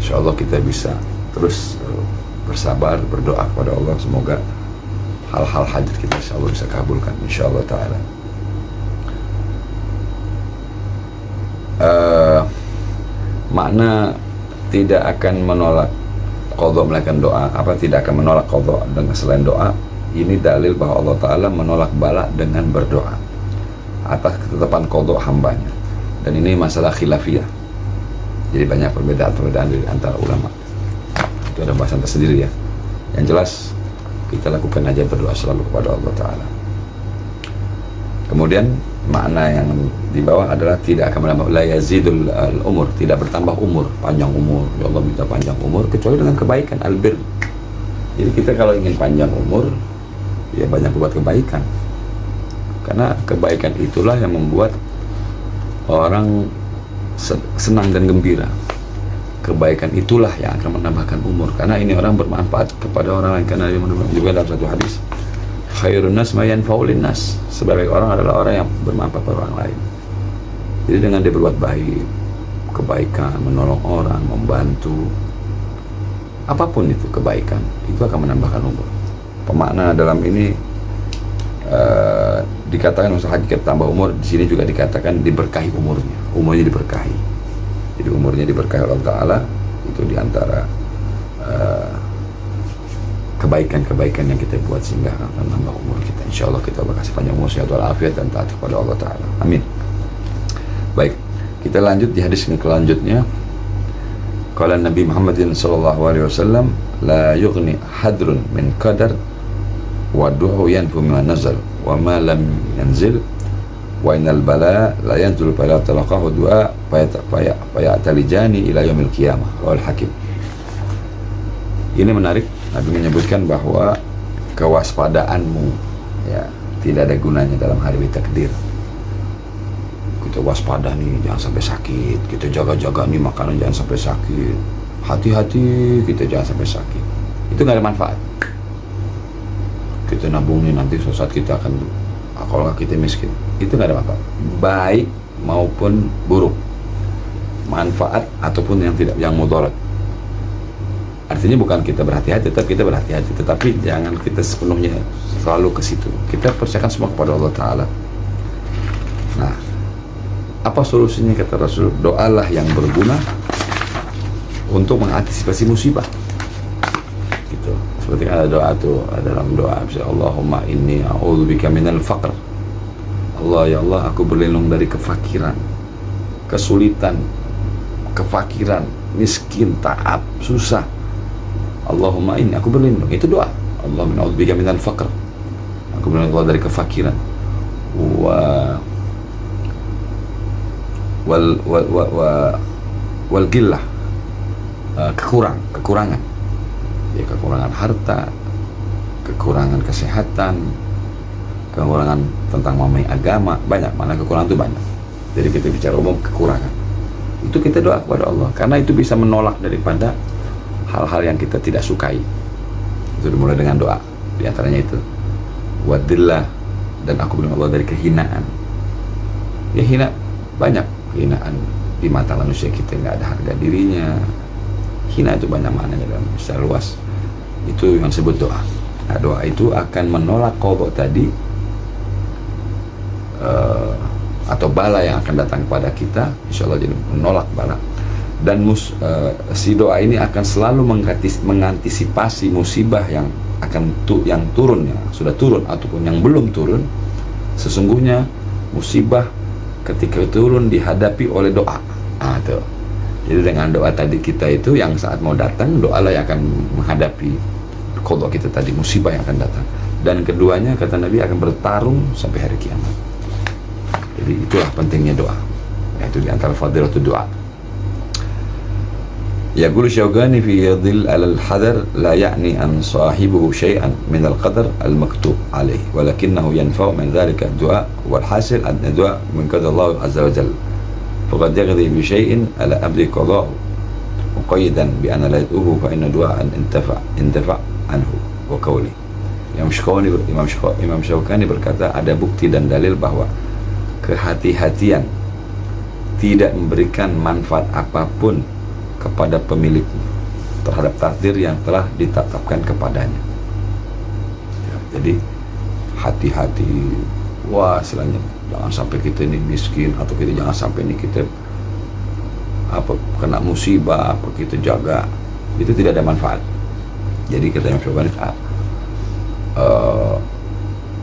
insyaallah kita bisa terus bersabar, berdoa kepada Allah, semoga hal-hal hajat kita insyaallah bisa kabulkan insyaallah ta'ala. Makna tidak akan menolak qadha melainkan doa, tidak akan menolak qadha dengan selain doa, ini dalil bahwa Allah Ta'ala menolak bala dengan berdoa atas ketetapan qadha hambanya. Dan ini masalah khilafiyah, jadi banyak perbedaan di antara ulama, itu ada bahasan tersendiri ya. Yang jelas kita lakukan aja berdoa selalu kepada Allah Ta'ala. Kemudian makna yang di bawah adalah tidak akan menambah, la yazidul umur, tidak bertambah umur, panjang umur. Ya Allah minta panjang umur kecuali dengan kebaikan, albir. Jadi kita kalau ingin panjang umur, ya banyak buat kebaikan, karena kebaikan itulah yang membuat orang senang dan gembira. Kebaikan itulah yang akan menambahkan umur, karena ini orang bermanfaat kepada orang lain. Karena juga dalam satu hadis, khairun nas ma yanfa'ul nas, sebaik orang adalah orang yang bermanfaat pada orang lain. Jadi dengan dia berbuat baik, kebaikan, menolong orang, membantu, apapun itu kebaikan, itu akan menambahkan umur. Pemakna dalam ini dikatakan usaha hakikat tambah umur, di sini juga dikatakan diberkahi umurnya diberkahi. Jadi umurnya diberkahi Allah Ta'ala, itu diantara kebaikan-kebaikan yang kita buat sehingga akan menambah umur kita. Insyaallah kita berkasih panjang umur, sehat walafiat, dan taat kepada Allah Ta'ala. Amin. Baik, kita lanjut di hadis yang selanjutnya. Qala Nabi Muhammadin sallallahu alaihi wasallam, la yughni hadrun min qadar wa du'u yanfu ma nazal wa ma lam yanzil wa innal bala la yanzul fala talaqahu du'a fayatalijani ila yaumil qiyamah. Wal Hakim. Ini menarik, Nabi menyebutkan bahwa kewaspadaanmu ya tidak ada gunanya dalam hari takdir. Kita waspada nih, jangan sampai sakit. Kita jaga-jaga nih makanan, jangan sampai sakit. Hati-hati kita jangan sampai sakit. Itu nggak ada manfaat. Kita nabung nih, nanti suatu saat kita akan, kalau nggak kita miskin. Itu nggak ada manfaat, baik maupun buruk, manfaat ataupun yang tidak, yang mudarat. Artinya bukan kita berhati-hati, tetap kita berhati-hati, tetapi jangan kita sepenuhnya selalu ke situ. Kita percayakan semua kepada Allah Ta'ala. Nah, apa solusinya kata Rasul? Doalah yang berguna untuk mengantisipasi musibah. Gitu. Seperti ada doa tuh, ada dalam doa, Allahumma inni a'udzubika minal faqr. Allah, ya Allah, aku berlindung dari kefakiran, kesulitan, kefakiran, miskin, taab, susah. Allahumma inni, aku berlindung. Itu doa. Allahumma a'udzubika minal faqr. Aku berlindung dari kefakiran. Wal gillah, kekurangan. Ya, kekurangan harta, kekurangan kesehatan, kekurangan tentang memahami agama, banyak. Mana kekurangan itu banyak. Jadi kita bicara umum kekurangan. Itu kita doa kepada Allah, karena itu bisa menolak daripada hal-hal yang kita tidak sukai. Itu dimulai dengan doa. Di antaranya itu wadillah, dan aku berlindung Allah dari kehinaan. Ya, hina banyak, kehinaan di mata manusia, kita nggak ada harga dirinya. Hina itu banyak maknanya dalam secara luas. Itu yang disebut doa. Nah, doa itu akan menolak qadha tadi, atau bala yang akan datang kepada kita. Insyaallah jadi menolak bala. Dan si doa ini akan selalu mengantisipasi musibah yang akan yang turun, yang sudah turun ataupun yang belum turun. Sesungguhnya musibah ketika turun dihadapi oleh doa. Tuh. Jadi dengan doa tadi kita itu yang saat mau datang, doalah yang akan menghadapi qadha kita tadi, musibah yang akan datang. Dan keduanya kata Nabi akan bertarung sampai hari kiamat. Jadi itulah pentingnya doa. Yaitu di antara fadilatul doa. Yaqulu Syawqani fi yadil al-hadar la ya'ni an sahibuhu syai'an min al-qadar al-maktub alayh walakinnahu yanfa'u min dhalika ad-du'a wal hasil an ad-du'a min qadar Allah azza wa jalla faqad yaghdi bi syai'in ala abdi qada'u muqayyidan bi anna la yad'uhu fa inna du'an intafa anhu wa qawli. Imam Syawqani berkata, ada bukti dan dalil bahwa kehati-hatian tidak memberikan manfaat apapun kepada pemiliknya terhadap takdir yang telah ditetapkan kepadanya. Ya, jadi hati-hati, wah istilahnya, jangan sampai kita ini miskin, atau kita jangan sampai ini kita kena musibah, apa kita jaga, itu tidak ada manfaat. Jadi kita yang coba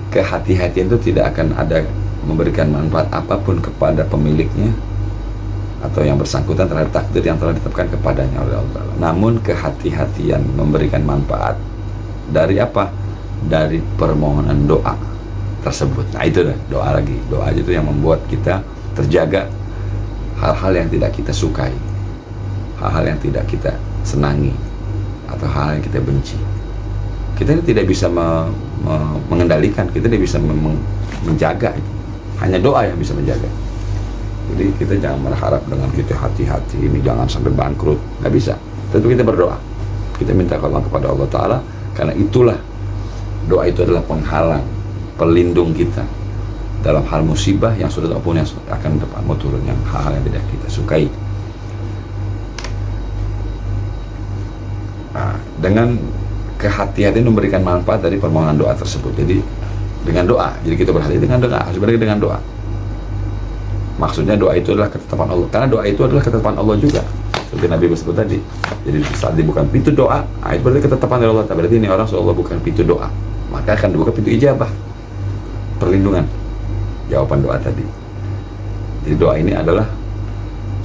kehati-hatian itu tidak akan ada memberikan manfaat apapun kepada pemiliknya atau yang bersangkutan terhadap takdir yang telah ditetapkan kepadanya oleh Allah. Namun kehati-hatian memberikan manfaat dari apa? Dari permohonan doa tersebut. Nah itu dah, doa lagi. Doa itu yang membuat kita terjaga hal-hal yang tidak kita sukai, hal-hal yang tidak kita senangi, atau hal yang kita benci. Kita tidak bisa mengendalikan, kita tidak bisa menjaga itu. Hanya doa yang bisa menjaga. Jadi kita jangan berharap dengan kita hati-hati ini jangan sampai bangkrut, nggak bisa. Tentu kita berdoa, kita minta kepada Allah Ta'ala, karena itulah doa itu adalah penghalang, pelindung kita dalam hal musibah yang sudah ataupun yang akan mau turun, yang hal-hal yang tidak kita sukai. Nah, dengan kehati-hatian memberikan manfaat dari permohonan doa tersebut. Jadi dengan doa, jadi kita berhati dengan doa, harus berdiri dengan doa. Maksudnya doa itu adalah ketetapan Allah, karena doa itu adalah ketetapan Allah juga, seperti Nabi bersebut tadi. Jadi saat dibuka pintu doa, itu berarti ketetapan dari Allah. Berarti ini orang seolah bukan pintu doa, maka akan dibuka pintu ijabah, perlindungan, jawaban doa tadi. Jadi doa ini adalah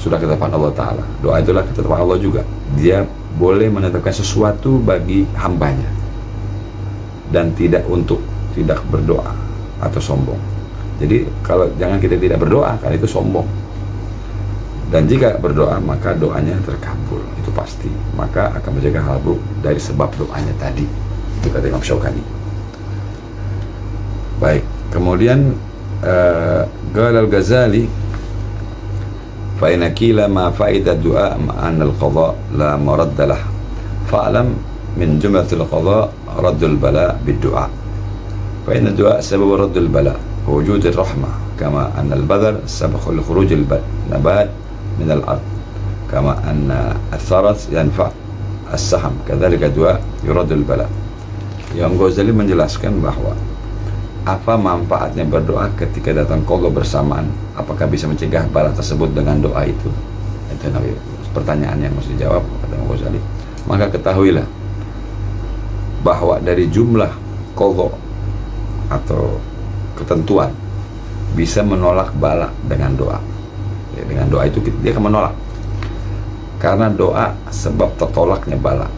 sudah ketetapan Allah Ta'ala. Doa itulah ketetapan Allah juga. Dia boleh menetapkan sesuatu bagi hambanya, dan tidak berdoa atau sombong. Jadi kalau jangan kita tidak berdoa, karena itu sombong. Dan jika berdoa, maka doanya terkabul, itu pasti. Maka akan menjaga hal buruk dari sebab doanya tadi. Itu kata Imam Syaukani. Baik, kemudian Qala al-Ghazali, fa inna kila ma fa'idat du'a ma'an al-qadha la maradda lah, fa'lam min jumlatil qadha raddul bala bid-du'a. Fa inna du'a sabab raddul bala وجود الرحمة، كما أن البذر سبب لخروج النبات من الأرض، كما أن الثرث ينفع السهم، كذلك الدعاء يرد البلاء. Imam Ghazali menjelaskan bahwa apa manfaatnya berdoa ketika datang qadha bersamaan, apakah bisa mencegah bala tersebut dengan doa itu? Itu pertanyaan yang mesti dijawab, kata Imam Ghazali. Maka ketahuilah bahwa dari jumlah qadha atau ketentuan bisa menolak bala dengan doa. Ya, dengan doa itu dia akan menolak, karena doa sebab tertolaknya bala,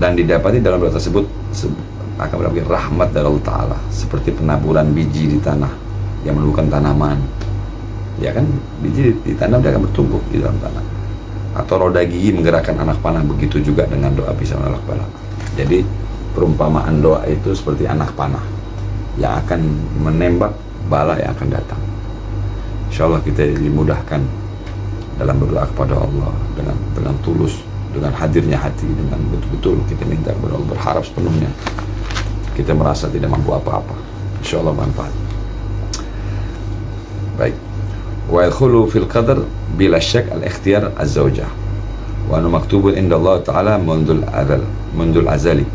dan didapati dalam doa tersebut akan mendapatkan rahmat dari Allah Ta'ala, seperti penaburan biji di tanah yang menumbuhkan tanaman. Ya kan, biji ditanam dia akan bertumbuh di dalam tanah. Atau roda gigi menggerakkan anak panah, begitu juga dengan doa bisa menolak bala. Jadi perumpamaan doa itu seperti anak panah yang akan menembak bala yang akan datang. Insya Allah kita dimudahkan dalam berdoa kepada Allah dengan tulus, dengan hadirnya hati, dengan betul-betul kita minta kepada Allah, berharap sepenuhnya. Kita merasa tidak mampu apa-apa, insya Allah manfaat. Baik. Wa yadkhulu fil qadar bila syak al-ikhtiyar az-zawjah wa anu maktubun inda Allah Ta'ala mundul azali,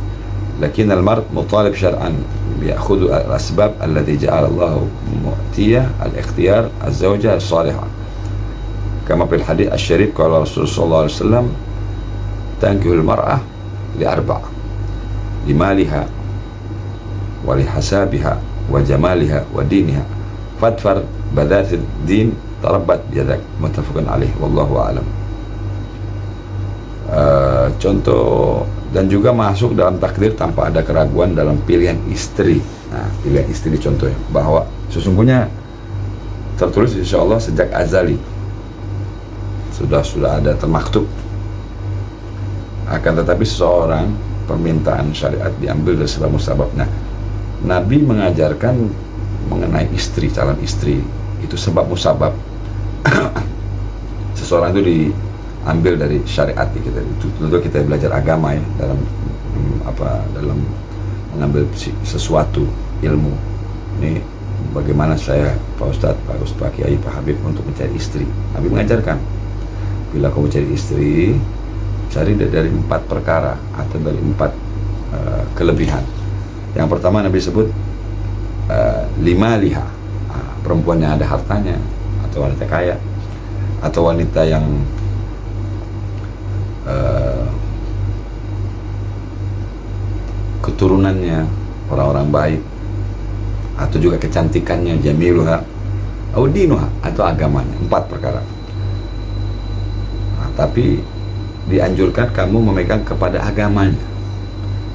lakin al-mar'u mutalib syar'an يأخذ الأسباب التي جعل الله مؤتية الاختيار الزوجة الصالحة، كما في الحديث الشريف قال رسول صلى الله عليه وسلم تنكح المرأة لأربع: لمالها ولحسابها وجمالها ودينها، فادفر بذات الدين تربت يدك. متفق عليه والله أعلم. Contoh dan juga masuk dalam takdir tanpa ada keraguan dalam pilihan istri. Nah, pilihan istri contohnya, bahwa sesungguhnya tertulis insya Allah sejak azali sudah ada termaktub. Akan tetapi seseorang permintaan syariat diambil dari sebab musababnya. Nabi mengajarkan mengenai istri, calon istri itu sebab musabab. Seseorang itu diambil dari syariat kita. Tentu kita belajar agama ya, dalam mengambil sesuatu ilmu. Ini bagaimana saya, Pak Ustadz, Pak Kiai, Pak Habib untuk mencari istri. Nabi mengajarkan bila kamu cari istri, cari dari 4 perkara atau dari 4 kelebihan. Yang pertama Nabi sebut lima liha, perempuan yang ada hartanya, atau wanita kaya, atau wanita yang keturunannya orang-orang baik, atau juga kecantikannya, jamiluha, audinuha, atau agamanya. 4 perkara. Nah, tapi dianjurkan kamu memegang kepada agamanya,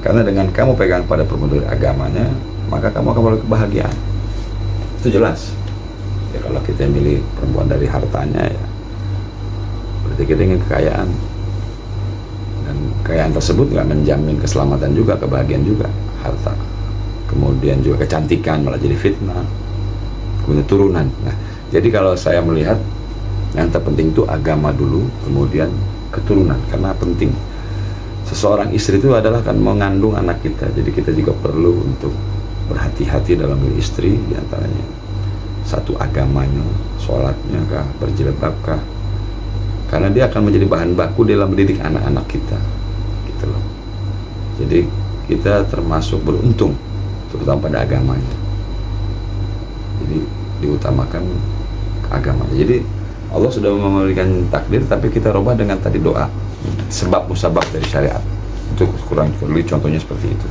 karena dengan kamu pegang pada perempuan dari agamanya, maka kamu akan memperoleh kebahagiaan. Itu jelas. Ya kalau kita milih perempuan dari hartanya, ya berarti kita ingin kekayaan, dan kekayaan tersebut nggak menjamin keselamatan juga, kebahagiaan juga. Harta, kemudian juga kecantikan malah jadi fitnah, kemudian turunan. Nah, jadi kalau saya melihat yang terpenting itu agama dulu, kemudian keturunan, karena penting. Seseorang istri itu adalah kan mengandung anak kita, jadi kita juga perlu untuk berhati-hati dalam memilih istri. Diantaranya satu, agamanya, sholatnya kah, berjilbab kah, karena dia akan menjadi bahan baku dalam mendidik anak-anak kita, gitu loh. Jadi kita termasuk beruntung terutama pada agamanya, jadi diutamakan agamanya. Jadi Allah sudah memberikan takdir, tapi kita rubah dengan tadi doa, sebab musabab dari syariat. Itu kurang perlu, contohnya seperti itu.